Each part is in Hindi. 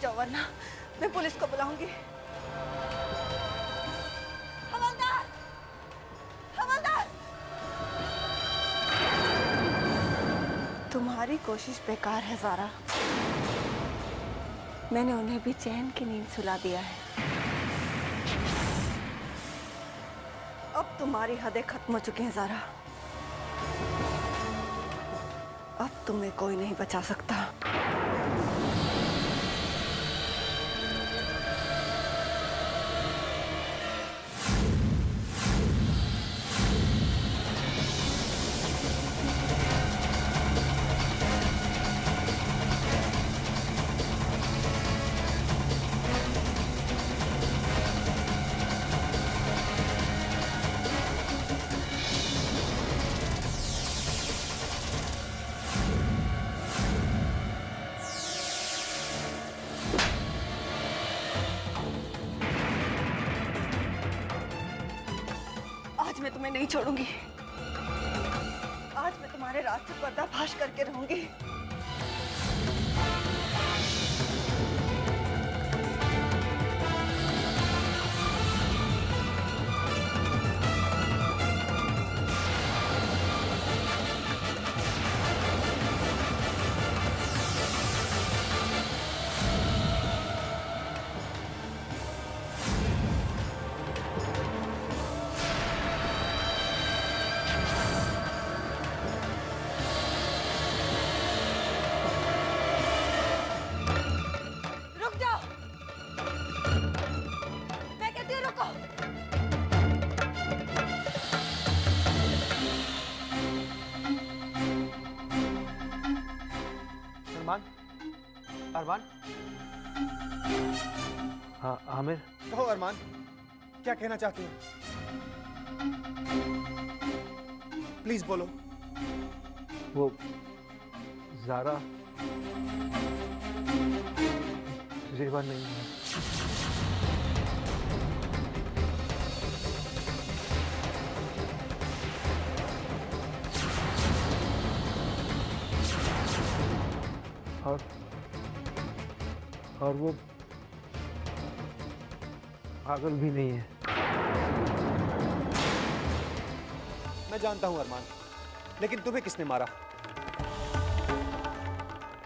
जाओ वरना मैं पुलिस को बुलाऊंगी। हवलदार! हवलदार! तुम्हारी कोशिश बेकार है ज़ारा। मैंने उन्हें भी चैन की नींद सुला दिया है। अब तुम्हारी हदें खत्म हो चुकी हैं ज़ारा। अब तुम्हें कोई नहीं बचा सकता। आज मैं तुम्हें नहीं छोड़ूंगी। आज मैं तुम्हारे राज से पर्दाफाश करके रहूंगी। रुक जाओ, मैं कहती हूँ रुको। अरमान, अरमान। हाँ आमिर। कहो अरमान, क्या कहना चाहती हो? प्लीज बोलो। वो ज़ारा रेवा नहीं है। और वो पागल भी नहीं है। मैं जानता हूं अरमान, लेकिन तुम्हें किसने मारा?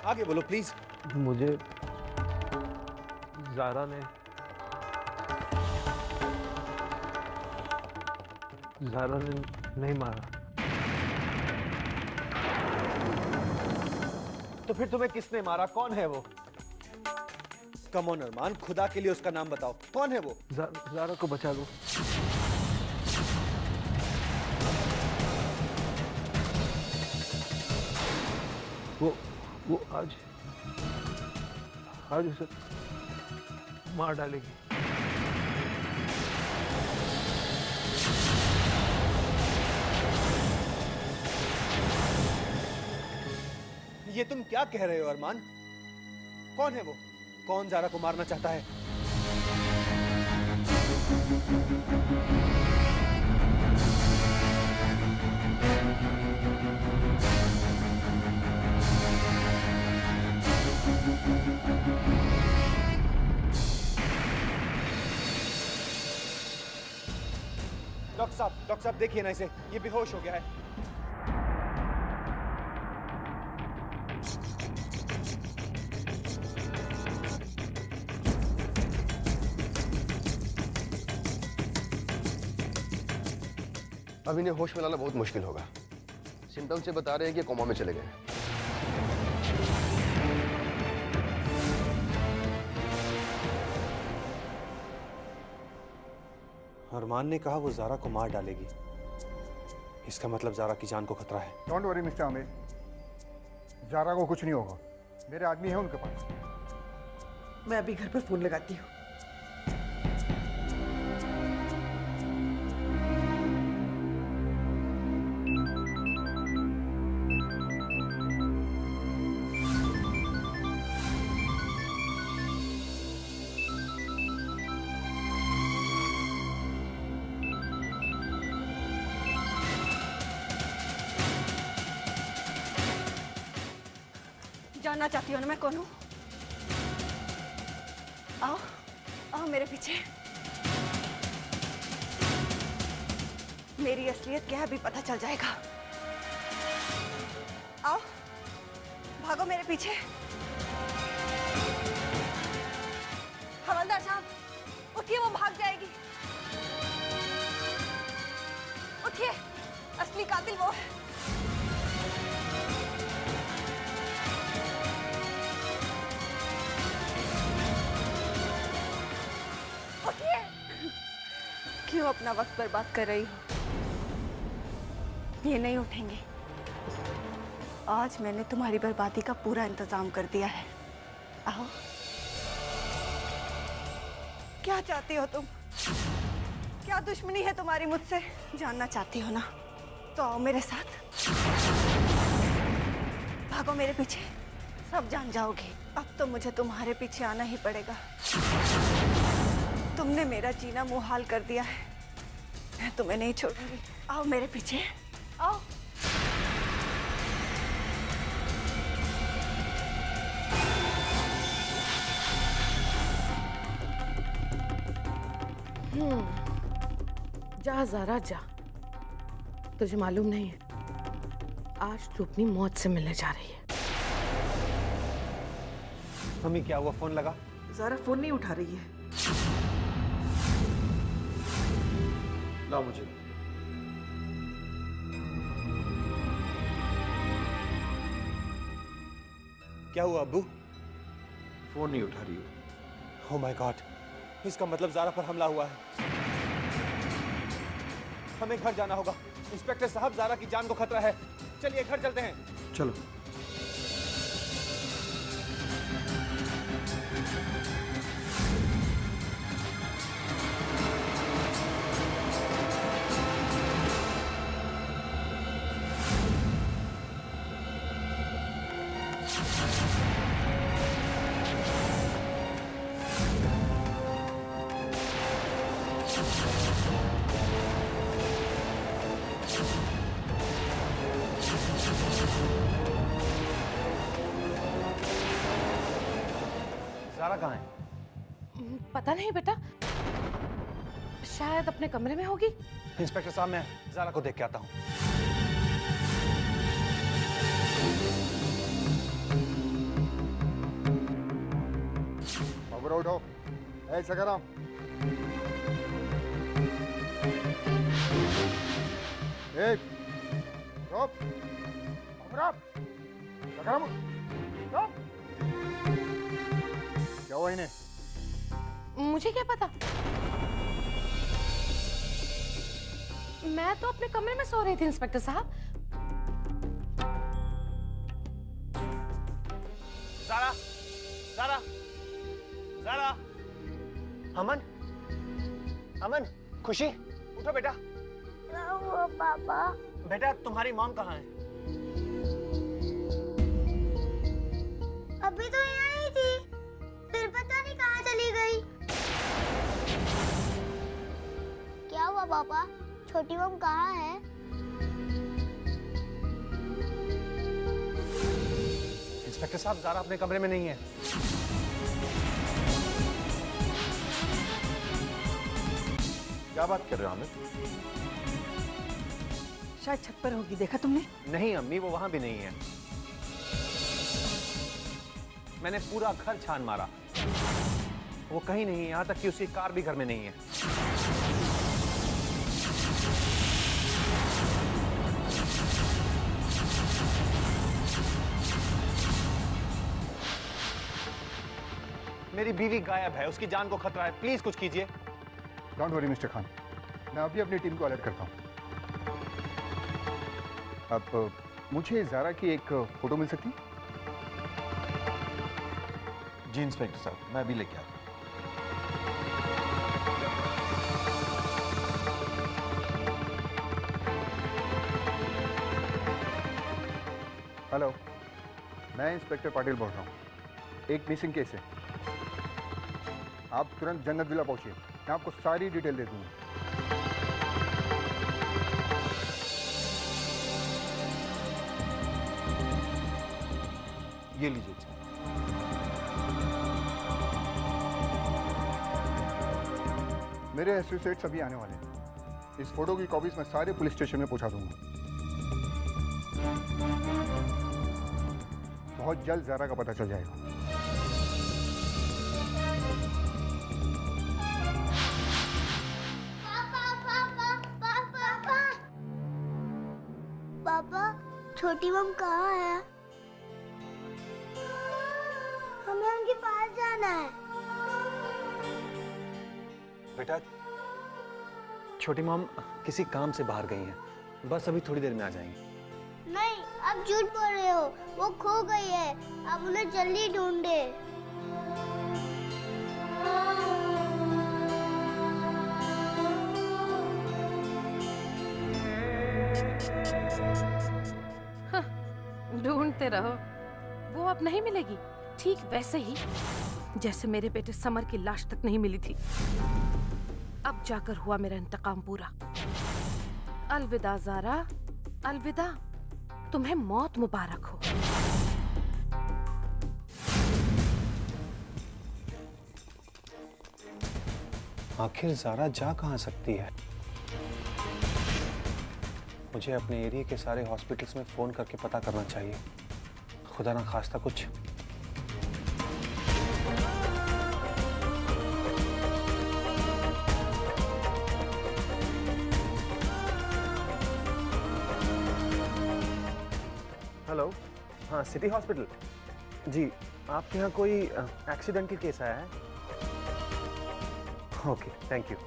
आगे बोलो प्लीज। मुझे ज़ारा ने नहीं मारा। तो फिर तुम्हें किसने मारा? कौन है वो? कम ऑन अरमान, खुदा के लिए उसका नाम बताओ। कौन है वो? ज़ारा को बचा लो। वो आज उसे मार डालेगी। ये तुम क्या कह रहे हो अरमान? कौन है वो? कौन ज़ारा को मारना चाहता है? डॉक्टर साहब देखिए ना इसे, ये बेहोश हो गया है। अब इन्हें होश में लाना बहुत मुश्किल होगा। सिम्टम से बता रहे हैं कि कोमा में चले गए। अरमान ने कहा वो ज़ारा को मार डालेगी। इसका मतलब ज़ारा की जान को खतरा है। Don't worry mister Aamir, Zara को कुछ नहीं होगा। मेरे आदमी है उनके पास। मैं अभी घर पर फोन लगाती हूँ। जानना चाहती हो ना मैं कौन हूँ? आओ आओ मेरे पीछे। मेरी असलियत क्या है अभी पता चल जाएगा। आओ भागो मेरे पीछे। हवलदार साहब उठिए, वो भाग जाएगी। उठिए, असली कातिल वो है। उठिए। क्यों अपना वक्त बर्बाद कर रही हो? ये नहीं उठेंगे। आज मैंने तुम्हारी बर्बादी का पूरा इंतजाम कर दिया है। आओ। क्या चाहती हो तुम? क्या दुश्मनी है तुम्हारी मुझसे? जानना चाहती हो ना? तो आओ मेरे साथ। भागो मेरे पीछे, सब जान जाओगे। अब तो मुझे तुम्हारे पीछे आना ही पड़ेगा। तुमने मेरा जीना मुहाल कर दिया है। मैं तुम्हें नहीं छोड़ूंगी। आओ मेरे पीछे, आओ। जा ज़ारा जा। तुझे मालूम नहीं है, आज तू अपनी मौत से मिलने जा रही है। मम्मी क्या हुआ? फोन लगा? ज़ारा फोन नहीं उठा रही है। लाओ मुझे। क्या हुआ अब्बू? फोन नहीं उठा रही हो। ओह माय गॉड, इसका मतलब ज़ारा पर हमला हुआ है। हमें घर जाना होगा। इंस्पेक्टर साहब, ज़ारा की जान को खतरा है। चलिए घर चलते हैं। चलो। ज़ारा कहाँ है? पता नहीं बेटा, शायद अपने कमरे में होगी। इंस्पेक्टर साहब, मैं ज़ारा को देख के आता हूँ। बाबूराव उठो। ऐसा करो। चुप। बाबूराव, सकाराम। चुप। क्या हुआ इन्हें? मुझे क्या पता, मैं तो अपने कमरे में सो रही थी इंस्पेक्टर साहब। ज़ारा, ज़ारा, ज़ारा। अमन, अमन, खुशी, उठो बेटा। क्या हुआ पापा? बेटा तुम्हारी मॉम कहाँ है? अभी तो यहाँ ही थी, फिर पता नहीं कहाँ चली गई। क्या हुआ पापा? छोटी मॉम कहाँ है? इंस्पेक्टर साहब, ज़ारा अपने कमरे में नहीं है। क्या बात कर रहे हो आमिर? शायद छत पर होगी, देखा तुमने? नहीं अम्मी, वो वहां भी नहीं है। मैंने पूरा घर छान मारा, वो कहीं नहीं है। यहां तक कि उसकी कार भी घर में नहीं है। मेरी बीवी गायब है, उसकी जान को खतरा है। प्लीज कुछ कीजिए। डोंट वरी मिस्टर खान, मैं अभी अपनी टीम को अलर्ट करता हूँ। अब मुझे ज़ारा की एक फोटो मिल सकती? जी इंस्पेक्टर साहब, मैं अभी लेके आता हूँ। हेलो, मैं इंस्पेक्टर पाटिल बोल रहा हूँ। एक मिसिंग केस है, आप तुरंत जन्नत विला पहुंचिए। मैं आपको सारी डिटेल दे दूंगा। ये लीजिए। मेरे एसोसिएट्स अभी आने वाले हैं। इस फोटो की कॉपीज मैं सारे पुलिस स्टेशन में पहुंचा दूंगा। बहुत जल्द ज़ारा का पता चल जाएगा। पापा, छोटी मम कहाँ है? हमें उनके पास जाना है। बेटा, छोटी मॉम किसी काम से बाहर गई हैं। बस अभी थोड़ी देर में आ जाएंगी। नहीं, आप झूठ बोल रहे हो। वो खो गई है। आप उन्हें जल्दी ढूंढे। ढूंढते रहो, वो अब नहीं मिलेगी। ठीक वैसे ही जैसे मेरे बेटे समर की लाश तक नहीं मिली थी। अब जाकर हुआ मेरा इंतकाम पूरा। अलविदा ज़ारा, अलविदा। तुम्हें मौत मुबारक हो। आखिर ज़ारा जा कहाँ सकती है? मुझे अपने एरिया के सारे हॉस्पिटल्स में फोन करके पता करना चाहिए। खुदा ना खास्ता कुछ। हेलो, हाँ सिटी हॉस्पिटल जी। आपके यहाँ कोई एक्सीडेंटल केस आया है? Okay, thank you.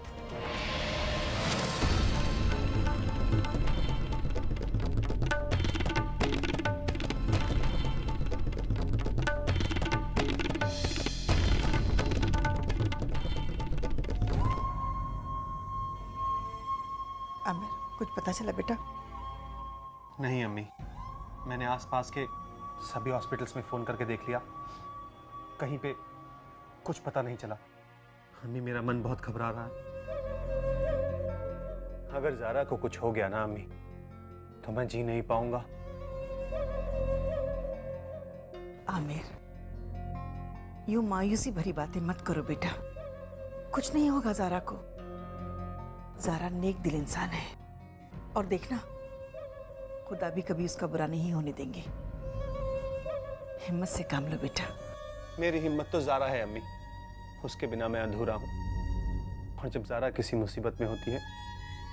आमिर, कुछ पता चला बेटा? नहीं अम्मी, मैंने आसपास के सभी हॉस्पिटल्स में फोन करके देख लिया, कहीं पे कुछ पता नहीं चला। अम्मी, मेरा मन बहुत घबरा रहा है। अगर ज़ारा को कुछ हो गया ना अम्मी, तो मैं जी नहीं पाऊंगा। आमिर, यूं मायूसी भरी बातें मत करो बेटा। कुछ नहीं होगा ज़ारा को। ज़ारा नेक दिल इंसान है, और देखना, खुदा भी कभी उसका बुरा नहीं होने देंगे। हिम्मत से काम लो बेटा। मेरी हिम्मत तो ज़ारा है अम्मी, उसके बिना मैं अधूरा हूँ। और जब ज़ारा किसी मुसीबत में होती है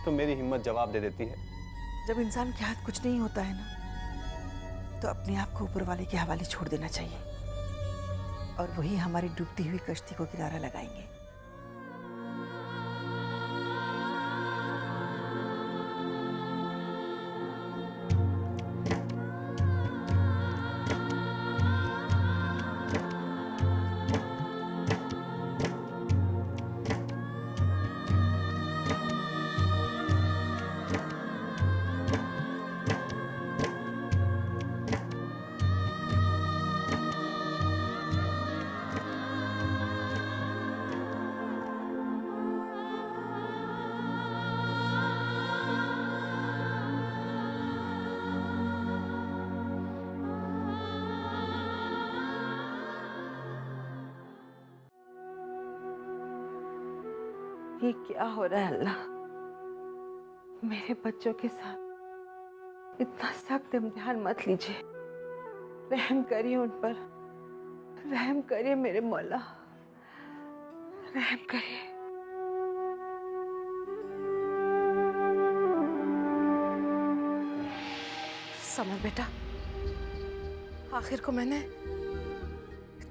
तो मेरी हिम्मत जवाब दे देती है। जब इंसान के हाथ कुछ नहीं होता है ना, तो अपने आप को ऊपर वाले के हवाले छोड़ देना चाहिए, और वही हमारी डूबती हुई कश्ती को किनारा लगाएंगे। ये क्या हो रहा है अल्लाह? मेरे बच्चों के साथ इतना सख्त इम्तिहान मत लीजिए। रहम करिए उन पर, रहम करिए मेरे मौला, रहम करिए। समर बेटा, आखिर को मैंने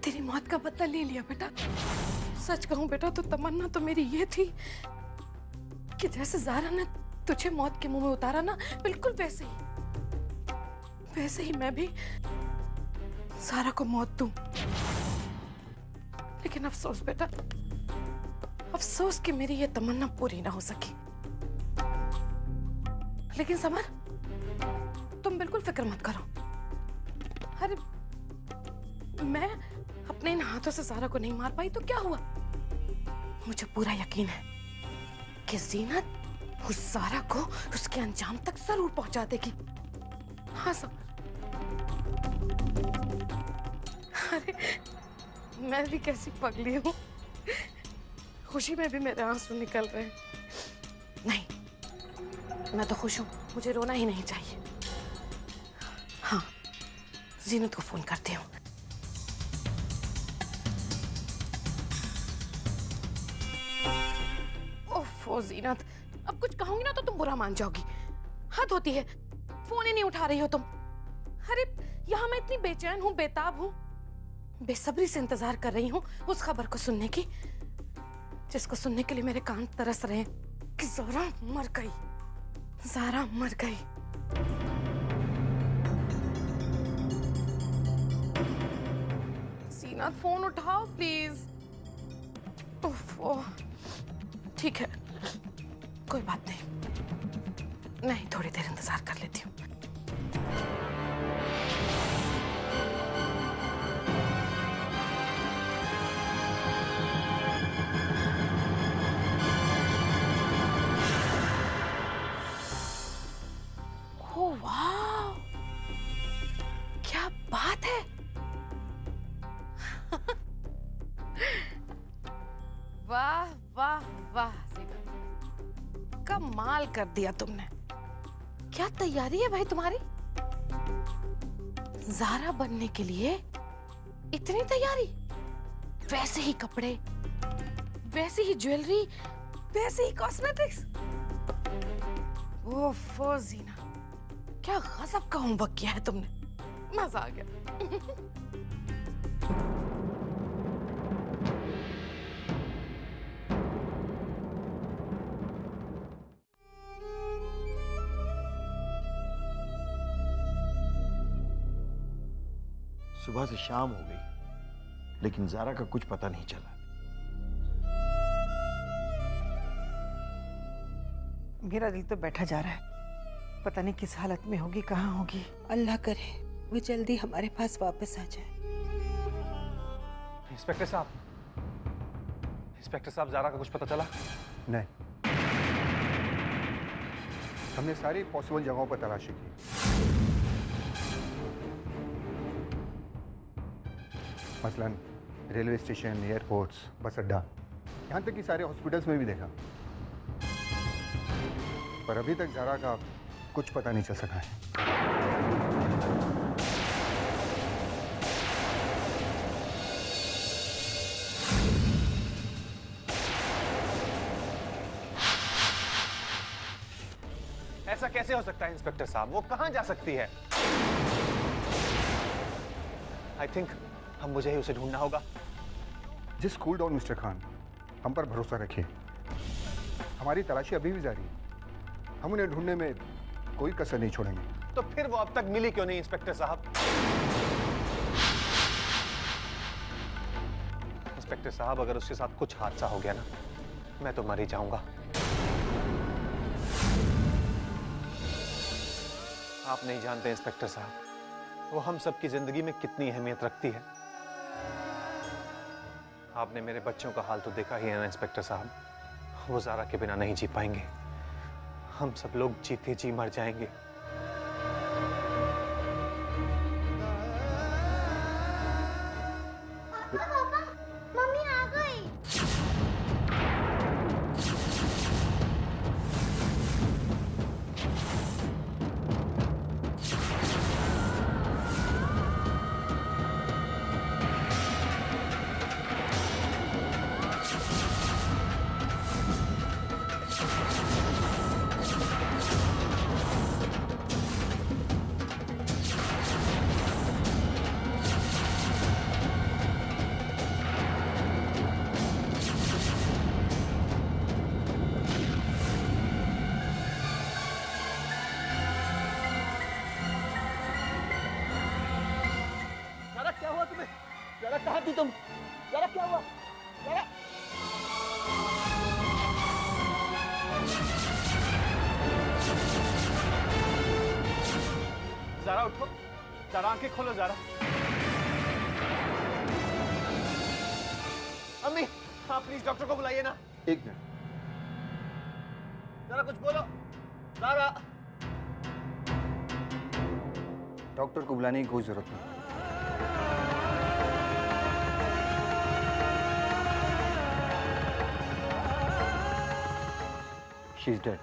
तेरी मौत का बदला ले लिया बेटा। सच कहूं बेटा, तो तमन्ना तो मेरी ये थी कि जैसे ज़ारा ने तुझे मौत के मुंह में उतारा ना, बिल्कुल वैसे ही मैं भी ज़ारा को मौत दूं। लेकिन अफसोस बेटा, अफसोस कि मेरी ये तमन्ना पूरी ना हो सकी। लेकिन समर, तुम बिल्कुल फिक्र मत करो। अरे मैं अपने इन हाथों से ज़ारा को नहीं मार पाई तो क्या हुआ? मुझे पूरा यकीन है कि ज़ीनत उस ज़ारा को उसके अंजाम तक जरूर पहुंचा देगी। हाँ समर। अरे मैं भी कैसी पगली हूँ, खुशी में भी मेरे आंसू निकल रहे हैं। नहीं, मैं तो खुश हूं, मुझे रोना ही नहीं चाहिए। हाँ, जीनत को फोन करती हूँ। ओफो जीनत, अब कुछ कहूंगी ना तो तुम बुरा मान जाओगी। हद होती है, फोन ही नहीं उठा रही हो तुम। अरे यहाँ मैं इतनी बेचैन हूँ, बेताब हूँ, बेसब्री से इंतजार कर रही हूँ उस खबर को सुनने की, जिसको सुनने के लिए मेरे कान तरस रहे हैं कि ज़ारा मर गई, ज़ारा मर गई। जीनत फोन उठाओ प्लीज। ओफो, ठीक है, कोई बात नहीं, नहीं थोड़ी देर इंतजार कर लेती हूँ। ओह वाह, क्या बात है। वाह वाह वाह जीनत, कमाल कर दिया तुमने। क्या तैयारी है भाई तुम्हारी? ज़ारा बनने के लिए इतनी तैयारी? वैसे ही कपड़े, वैसी ही ज्वेलरी, वैसे ही कॉस्मेटिक्स। ओफो जीना, क्या गजब का होमवर्क किया है तुमने, मजा आ गया। सुबह से शाम हो गई लेकिन ज़ारा का कुछ पता नहीं चला। मेरा दिल तो बैठा जा रहा है, पता नहीं किस हालत में होगी, कहाँ होगी। अल्लाह करे वो जल्दी हमारे पास वापस आ जाए। इंस्पेक्टर साहब, इंस्पेक्टर साहब, ज़ारा का कुछ पता चला? नहीं, हमने सारी पॉसिबल जगहों पर तलाशी की, मसलन रेलवे स्टेशन, एयरपोर्ट्स, बस अड्डा, यहाँ तक कि सारे हॉस्पिटल्स में भी देखा, पर अभी तक ज़ारा का कुछ पता नहीं चल सका है। ऐसा कैसे हो सकता है इंस्पेक्टर साहब? वो कहां जा सकती है? आई थिंक मुझे ही उसे ढूंढना होगा। जिस कूल डाउन मिस्टर खान, हम पर भरोसा रखिए, हमारी तलाशी अभी भी जारी है, हम उन्हें ढूंढने में कोई कसर नहीं छोड़ेंगे। तो फिर वो अब तक मिली क्यों नहीं इंस्पेक्टर साहब? इंस्पेक्टर साहब, अगर उसके साथ कुछ हादसा हो गया ना, मैं तो मर ही जाऊंगा। आप नहीं जानते इंस्पेक्टर साहब, वो हम सबकी जिंदगी में कितनी अहमियत रखती है। आपने मेरे बच्चों का हाल तो देखा ही है ना इंस्पेक्टर साहब, वो ज़ारा के बिना नहीं जी पाएंगे, हम सब लोग जीते जी मर जाएंगे। पापा, मम्मी आ गई। ज़ारा उठो, ज़ारा आंखें खोलो, ज़ारा। अम्मी, हाँ प्लीज डॉक्टर को बुलाइए ना। एक मिनट, ज़ारा कुछ बोलो, ज़ारा। डॉक्टर को बुलाने की कोई जरूरत नहीं। She is dead.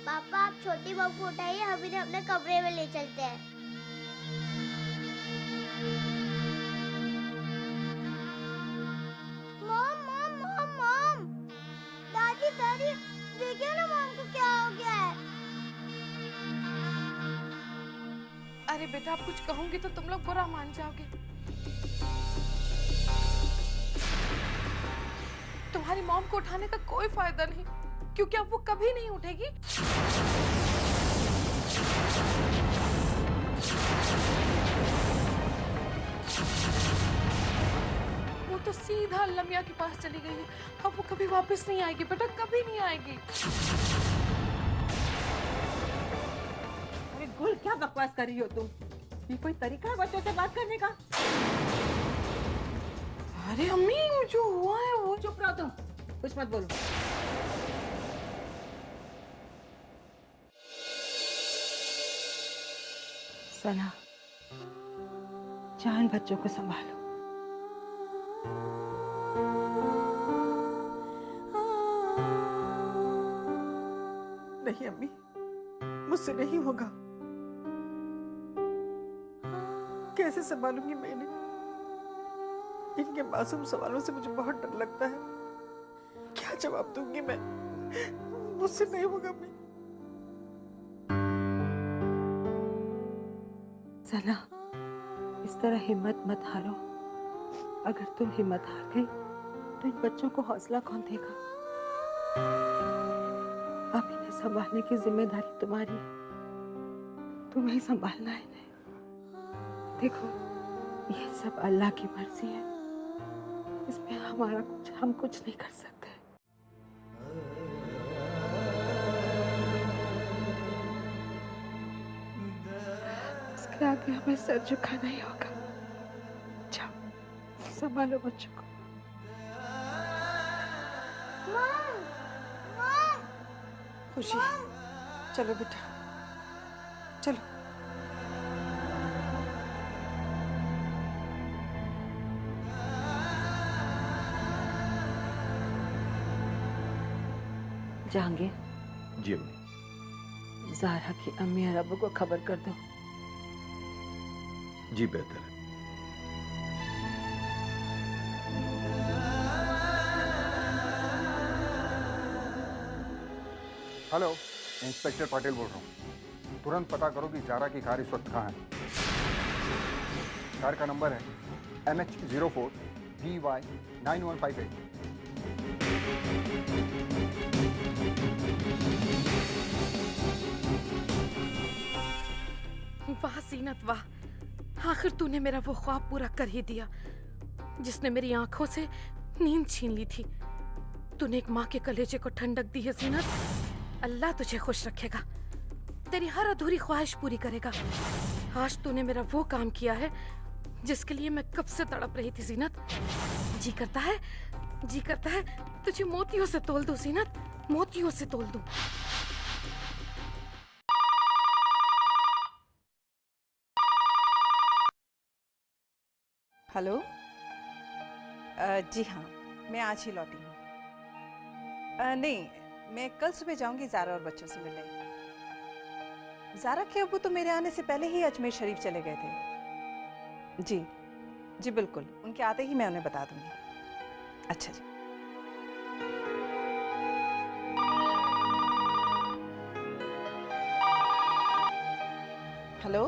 पापा आप छोटी बहू को उठाइए, हम इन्हें अपने कमरे में ले चलते हैं। मॉम मॉम मॉम मॉम, दादी दादी देखिए ना मॉम को क्या हो गया है। अरे बेटा, आप कुछ कहोगे तो तुम लोग बुरा मान जाओगे। तुम्हारी मॉम को उठाने का कोई फायदा नहीं, क्योंकि अब वो कभी नहीं उठेगी। वो तो सीधा लमिया के पास चली गई है। अब वो कभी वापस नहीं आएगी बेटा, कभी नहीं आएगी। अरे गुल, क्या बकवास कर रही हो तुम? ये कोई तरीका है बच्चों से बात करने का? अरे अम्मी, जो हुआ है वो चुप रहो तुम, कुछ मत बोलो। सना, जान बच्चों को संभालो। नहीं अम्मी, मुझसे नहीं होगा। कैसे संभालूंगी मैं इन्हें? इनके मासूम सवालों से मुझे बहुत डर लगता है। क्या जवाब दूंगी मैं? मुझसे नहीं होगा अम्मी। सना, इस तरह हिम्मत मत हारो। अगर तुम हिम्मत हार गई तो इन बच्चों को हौसला कौन देगा? अब इन्हें संभालने की जिम्मेदारी तुम्हारी है। तुम्हें संभालना है इन्हें। देखो, ये सब अल्लाह की मर्जी है, इसमें हम कुछ नहीं कर सकते। इसके आगे हमें सर झुकाना ही होगा। जाओ, संभालो बच्चों को। खुशी, चलो बेटा, चलो। जहांगीर, जी अम्मी। ज़ारा की अम्मी और अब्बू को खबर कर दो। जी बेहतर है। हेलो, इंस्पेक्टर पाटिल बोल रहा हूँ। तुरंत पता करो कि ज़ारा की कार इस वक्त कहाँ है। कार का नंबर है MH04 DY 9158। वाह सीनत वाह, आखिर तूने मेरा वो ख्वाब पूरा कर ही दिया जिसने मेरी आंखों से नींद छीन ली थी। तूने एक माँ के कलेजे को ठंडक दी है सीनत। अल्लाह तुझे खुश रखेगा, तेरी हर अधूरी ख्वाहिश पूरी करेगा। आज तूने मेरा वो काम किया है जिसके लिए मैं कब से तड़प रही थी सीनत। जी करता है तुझे मोतियों से तोल दूं सीनत, मोतियों से तोल दूं। हेलो, जी हाँ, मैं आज ही लौटी हूँ। नहीं, मैं कल सुबह जाऊंगी ज़ारा और बच्चों से मिलने। ज़ारा के अब्बू तो मेरे आने से पहले ही अजमेर शरीफ चले गए थे। जी जी बिल्कुल, उनके आते ही मैं उन्हें बता दूंगी। अच्छा जी। हेलो,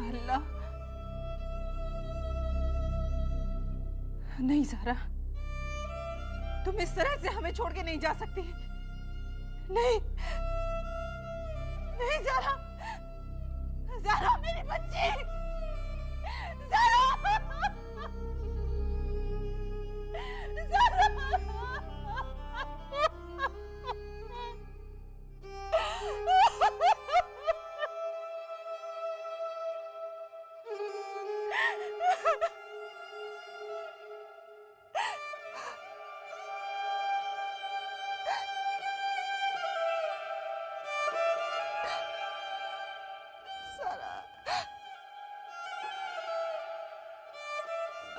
अल्लाह, नहीं ज़ारा, तुम इस तरह से हमें छोड़ के नहीं जा सकती। नहीं नहीं ज़ारा, ज़ारा मेरी बच्ची, ज़ारा, ज़ारा।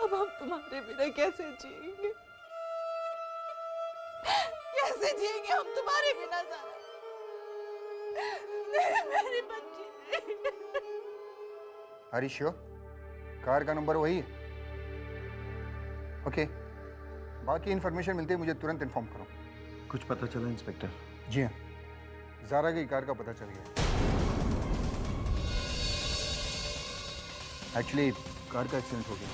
अब हम तुम्हारे बिना कैसे जिएंगे? कैसे जिएंगे हम तुम्हारे बिना ज़ारा? मेरी बच्ची। Are you sure? कार का नंबर वही है? ओके, बाकी इन्फॉर्मेशन मिलते ही मुझे तुरंत इन्फॉर्म करो। कुछ पता चला इंस्पेक्टर? जी हाँ, ज़ारा की कार का पता चल गया। एक्चुअली कार का एक्सीडेंट हो गया।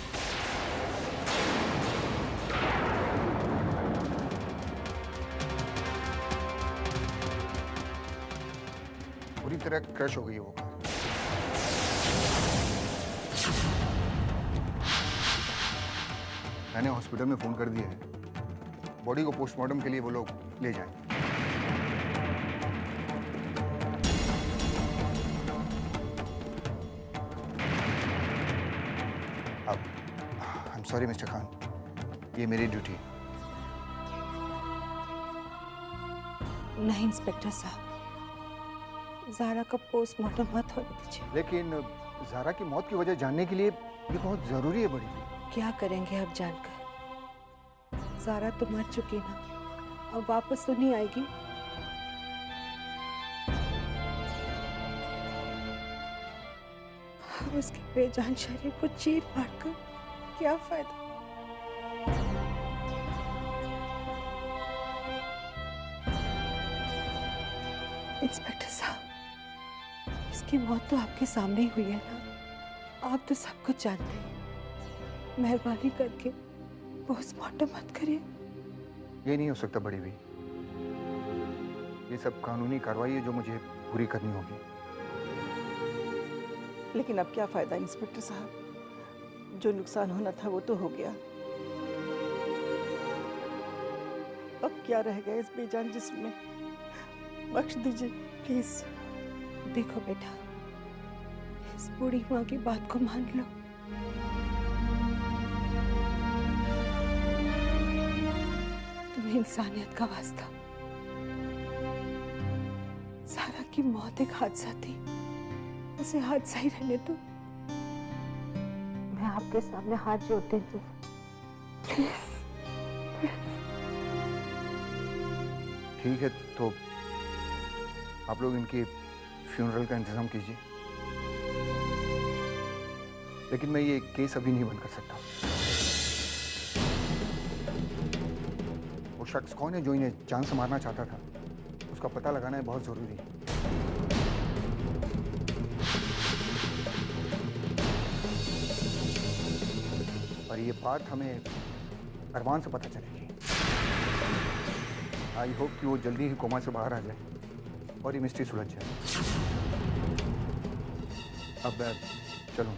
पूरी तरह क्रश हो गई है वो कार। मैंने हॉस्पिटल में फ़ोन कर दिया है, बॉडी को पोस्टमार्टम के लिए वो लोग ले जाएं। अब I am sorry mister Khan, ये मेरी ड्यूटी है। नहीं इंस्पेक्टर साहब, ज़ारा का पोस्टमार्टम मत होने दीजिए। लेकिन ज़ारा की मौत की वजह जानने के लिए ये बहुत ज़रूरी है बड़ी। क्या करेंगे अब जानकर? ज़ारा तो मर चुकी ना, अब वापस तो नहीं आएगी। अब उसके बेजान शरीर को चीर फाड़ कर क्या फायदा? इंस्पेक्टर साहब, इसकी मौत तो आपके सामने ही हुई है ना, आप तो सब कुछ जानते हैं। मेहरबानी करके पोस्टमार्टम मत करिए। ये नहीं हो सकता बड़ी भी, ये सब कानूनी कार्रवाई है जो मुझे पूरी करनी होगी। लेकिन अब क्या फायदा इंस्पेक्टर साहब, जो नुकसान होना था वो तो हो गया। अब क्या रह गया इस बेजान जिस्म में? बख्श दीजिए प्लीज। देखो बेटा, इस बूढ़ी माँ की बात को मान लो। तुम्हें इंसानियत का वास्ता, ज़ारा की मौत एक हादसा थी, उसे हादसा ही रहने दो। मैं आपके सामने हाथ जोड़ती हूँ, ठीक है, तो आप लोग इनके फ्यूनरल का इंतजाम कीजिए, लेकिन मैं ये केस अभी नहीं बंद कर सकता। वो शख्स कौन है जो इन्हें जान से मारना चाहता था, उसका पता लगाना है बहुत जरूरी है। और ये बात हमें अरमान से पता चलेगी। आई होप कि वो जल्दी ही कोमा से बाहर आ जाए और ये मिस्ट्री सुलझ जाए। अब मैं चलूँ।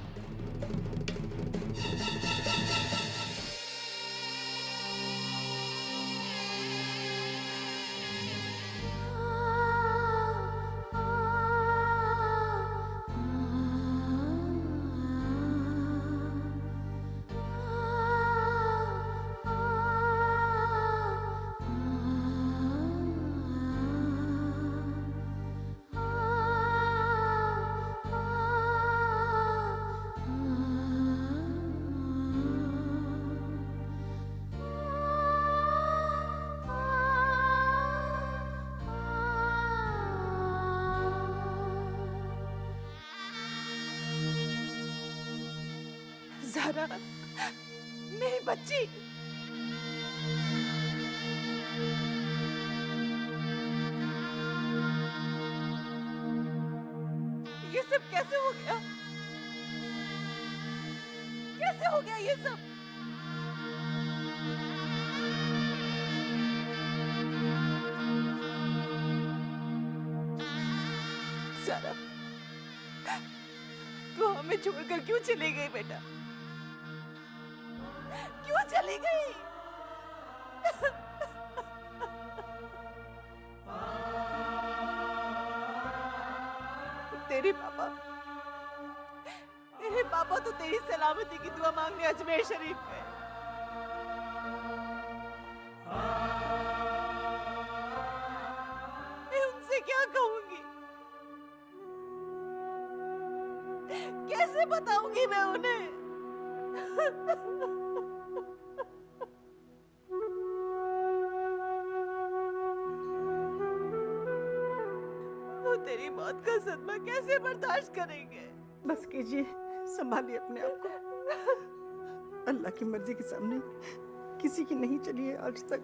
ज़ारा, मेरी बच्ची। ये सब कैसे हो गया? कैसे हो गया ये सब? सारा, तू हमें छोड़कर क्यों चली गई बेटा? क्यों चली गई? तेरे पापा तो तेरी सलामती की दुआ मांगने अजमेर शरीफ गए। मैं उनसे क्या कहूंगी? कैसे बताऊंगी मैं उन्हें? वो तेरी मौत का सदमा कैसे बर्दाश्त करेंगे? बस कीजिए, संभालिए अपने आप को। अल्लाह की मर्जी के सामने किसी की नहीं चली है आज तक।